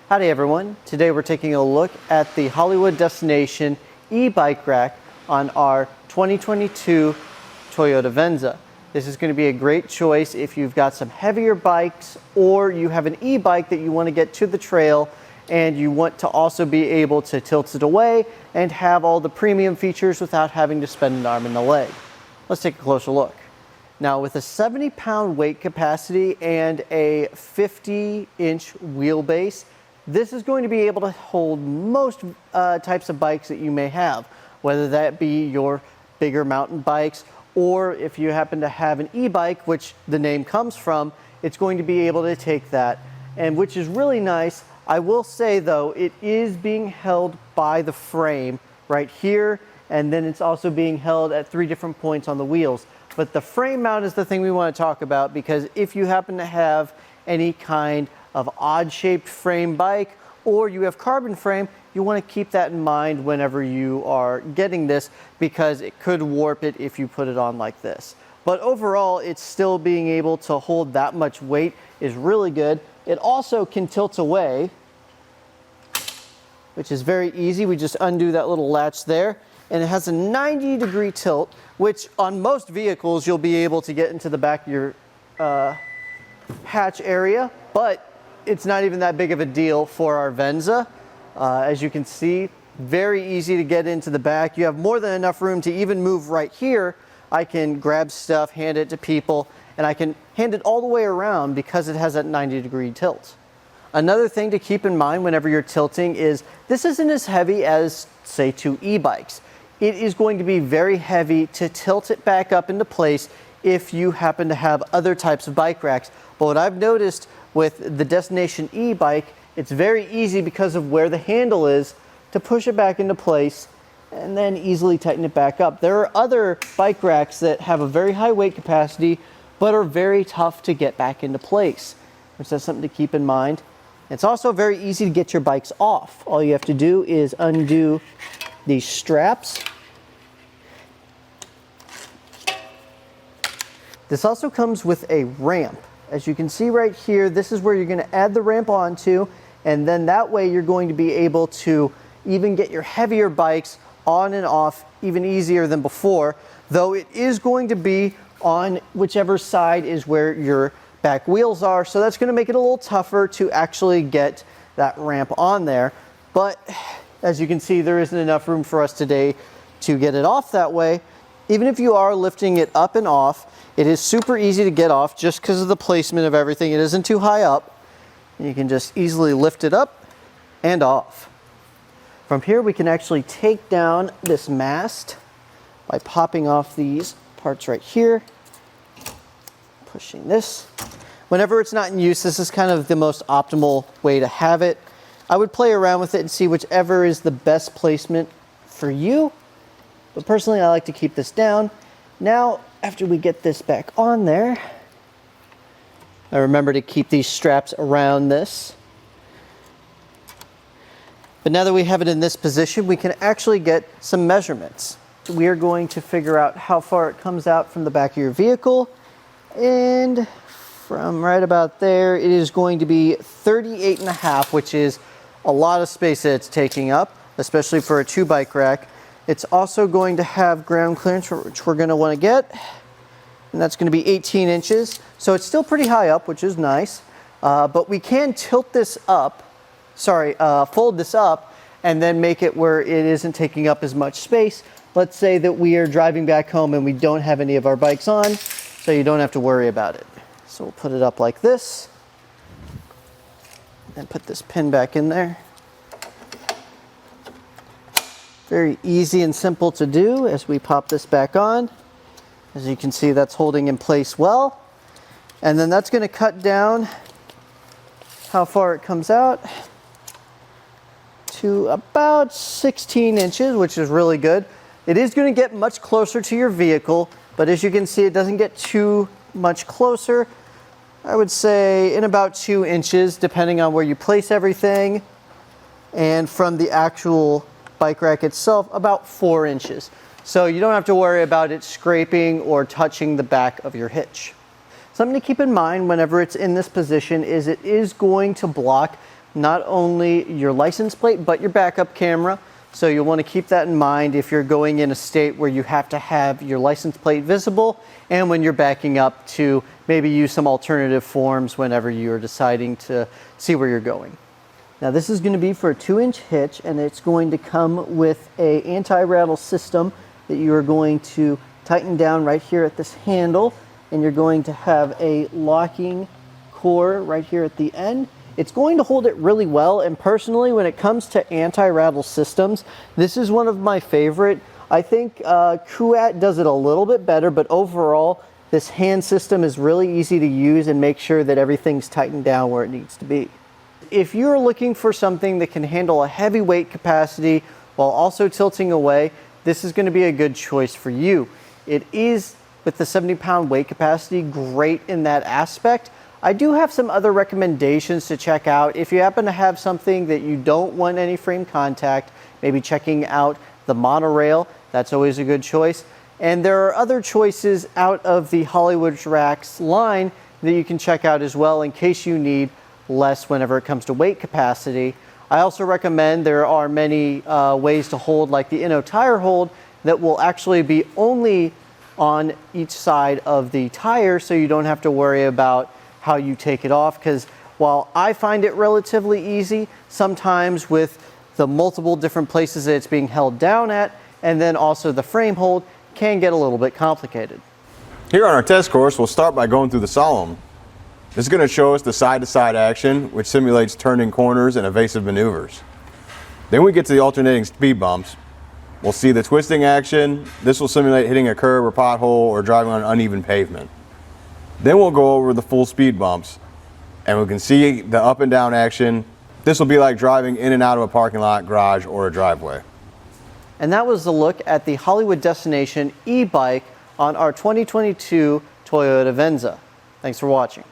Howdy everyone. Today we're taking a look at the Hollywood Destination e-bike rack on our 2022 Toyota Venza. This is going to be a great choice if you've got some heavier bikes or you have an e-bike that you want to get to the trail and you want to also be able to tilt it away and have all the premium features without having to spend an arm and a leg. Let's take a closer look. Now, with a 70-pound weight capacity and a 50-inch wheelbase, this is going to be able to hold most types of bikes that you may have, whether that be your bigger mountain bikes, or if you happen to have an e-bike, which the name comes from, it's going to be able to take that, and which is really nice. I will say though, it is being held by the frame right here, and then it's also being held at 3 different points on the wheels. But the frame mount is the thing we want to talk about, because if you happen to have any kind of odd-shaped frame bike or you have carbon frame, you want to keep that in mind whenever you are getting this, because it could warp it if you put it on like this. But overall, it's still being able to hold that much weight is really good. It also can tilt away, which is very easy. We just undo that little latch there, and it has a 90-degree tilt, which on most vehicles you'll be able to get into the back of your hatch area, but it's not even that big of a deal for our Venza. As you can see, very easy to get into the back. You have more than enough room to even move right here. I can grab stuff, hand it to people, and I can hand it all the way around because it has that 90-degree tilt. Another thing to keep in mind whenever you're tilting is this isn't as heavy as, say, 2 e-bikes. It is going to be very heavy to tilt it back up into place if you happen to have other types of bike racks. But what I've noticed with the Destination e-bike, it's very easy because of where the handle is to push it back into place and then easily tighten it back up. There are other bike racks that have a very high weight capacity but are very tough to get back into place, which is something to keep in mind. It's also very easy to get your bikes off. All you have to do is undo these straps. This also comes with a ramp. As you can see right here, this is where you're going to add the ramp onto, and then that way you're going to be able to even get your heavier bikes on and off even easier than before, though it is going to be on whichever side is where your back wheels are, so that's going to make it a little tougher to actually get that ramp on there. But as you can see, there isn't enough room for us today to get it off that way. Even if you are lifting it up and off, it is super easy to get off just because of the placement of everything. It isn't too high up, and you can just easily lift it up and off. From here, we can actually take down this mast by popping off these parts right here, pushing this. Whenever it's not in use, this is kind of the most optimal way to have it. I would play around with it and see whichever is the best placement for you, but personally I like to keep this down. Now, after we get this back on there, I remember to keep these straps around this. But now that we have it in this position, we can actually get some measurements. We are going to figure out how far it comes out from the back of your vehicle, and from right about there, it is going to be 38.5, which is a lot of space that it's taking up, especially for a 2-bike rack. It's also going to have ground clearance, which we're going to want to get, and that's going to be 18 inches. So it's still pretty high up, which is nice, but we can tilt this up, fold this up, and then make it where it isn't taking up as much space. Let's say that we are driving back home and we don't have any of our bikes on, so you don't have to worry about it. So we'll put it up like this, and put this pin back in there. Very easy and simple to do as we pop this back on. As you can see, that's holding in place well. And then that's going to cut down how far it comes out to about 16 inches, which is really good. It is going to get much closer to your vehicle, but as you can see, it doesn't get too much closer. I would say in about 2 inches, depending on where you place everything. And from the actual bike rack itself, about 4 inches. So you don't have to worry about it scraping or touching the back of your hitch. Something to keep in mind whenever it's in this position is it is going to block not only your license plate, but your backup camera. So you'll want to keep that in mind if you're going in a state where you have to have your license plate visible, and when you're backing up to maybe use some alternative forms whenever you're deciding to see where you're going. Now this is going to be for a 2-inch hitch, and it's going to come with a anti-rattle system that you are going to tighten down right here at this handle, and you're going to have a locking core right here at the end. It's going to hold it really well, and personally, when it comes to anti-rattle systems, this is one of my favorite. I think Kuat does it a little bit better, but overall, this hand system is really easy to use and make sure that everything's tightened down where it needs to be. If you're looking for something that can handle a heavy weight capacity while also tilting away, this is going to be a good choice for you. It is, with the 70-pound weight capacity, great in that aspect. I do have some other recommendations to check out. If you happen to have something that you don't want any frame contact, maybe checking out the monorail, that's always a good choice. And there are other choices out of the Hollywood Racks line that you can check out as well in case you need less whenever it comes to weight capacity. I also recommend there are many ways to hold, like the Inno tire hold, that will actually be only on each side of the tire, so you don't have to worry about how you take it off, because while I find it relatively easy, sometimes with the multiple different places that it's being held down at, and then also the frame hold, can get a little bit complicated. Here on our test course, we'll start by going through the Solemn. This is going to show us the side-to-side action, which simulates turning corners and evasive maneuvers. Then we get to the alternating speed bumps. We'll see the twisting action. This will simulate hitting a curb or pothole or driving on uneven pavement. Then we'll go over the full speed bumps, and we can see the up and down action. This will be like driving in and out of a parking lot, garage, or a driveway. And that was the look at the Hollywood Destination e-bike on our 2022 Toyota Venza. Thanks for watching.